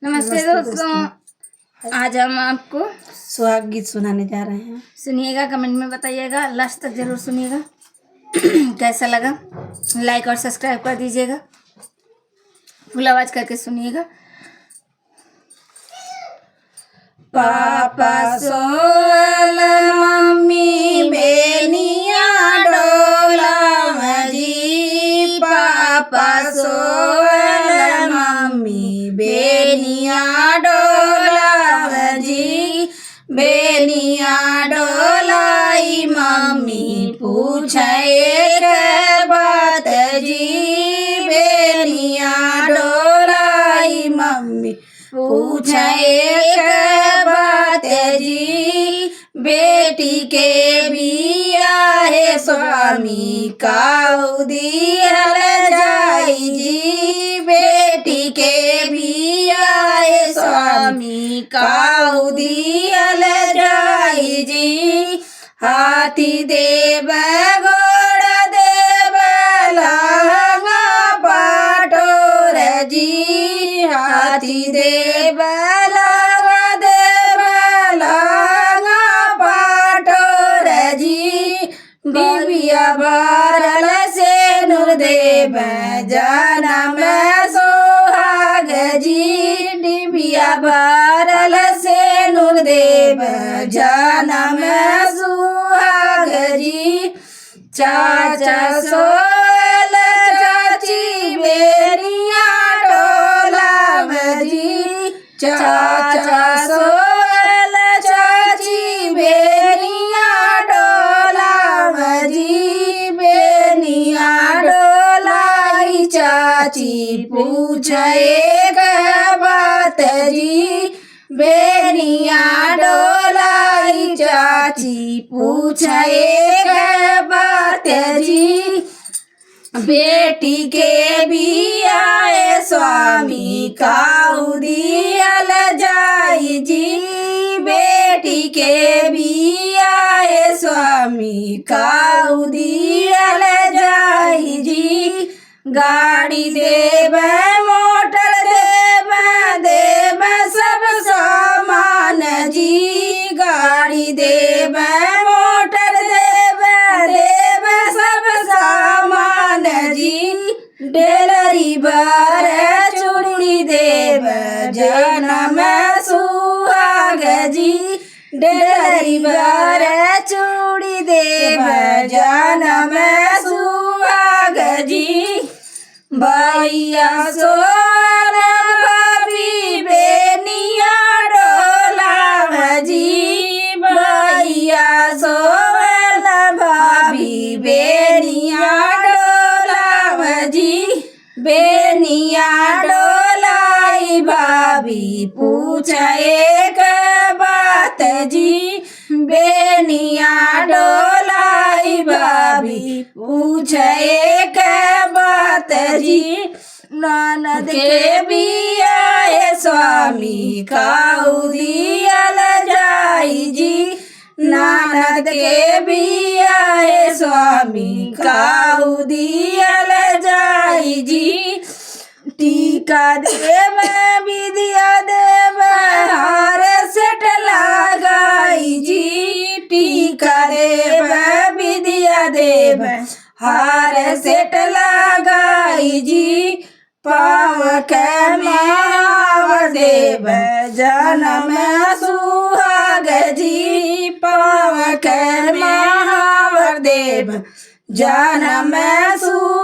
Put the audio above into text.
नमस्ते दोस्तों, आज हम आपको सुहाग गीत सुनाने जा रहे हैं। सुनिएगा, कमेंट में बताइएगा, लास्ट तक जरूर सुनिएगा। कैसा लगा लाइक और सब्सक्राइब कर दीजिएगा। फुल आवाज करके सुनिएगा। पापा सोल मम्मी बेनिया डोला जी, पापा सोल मम्मी बेनिया डोला जी, बेनिया डोलाई मम्मी पूछे के बात जी, बेनिया डोलाई मम्मी पूछे के बात जी, बेटी के बिया है स्वामी काऊ दिहल जाई जी, बेटी के बिया है स्वामी काऊ दिहल जाई जी, हाथी देव घोड़ा देव लहंगा पाटोर जी, हाथी देव लहंगा देव लहंगा पाटोर जी, डिबिया भरल से नूर देव जनम सोहाग जी, डिबिया भरल से नूर देव जनम सुहाग जी, चाचा सोल चाची बेनिया डोला जी, चाचा सोल चाची बेनिया डोला जी, बेनिया डोलाई चाची पूछे के बात जी, बेनिया डोलाई चाची पूछे के बात जी, बेटी के बिया है स्वामी काऊ दिहल जाई जी, बेटी के बिया है स्वामी काऊ दिहल जाई जी, गाड़ी देव मोटर देव देव सब सामान जी, गाड़ी देव मोटर देव देव सब सामान जी, डेलरी बार चूड़ी देव जनम सुहाग जी, डेलरी बार चूड़ी देव जनम सुहाग जी, भैया सोल भाभी बेनिया डोला जी, भैया सोल भाभी बेनिया डोला जी, बेनिया डोलाई भाभी पूछे के बात जी, बेनिया डोलाई भाभी पूछे के बात जी, ननद के बिया है स्वामी काऊ दिहल जाई जी, ननद के बिया है स्वामी काऊ दिहल जाई जी, टीका देव विद्या देव हार सेठ लगाई जी, टीका देव विद्या देव हार सेठ लगाई जी, पाव के महावर देव जनम सुहाग जी, पाव के महावर देव जनम सुहाग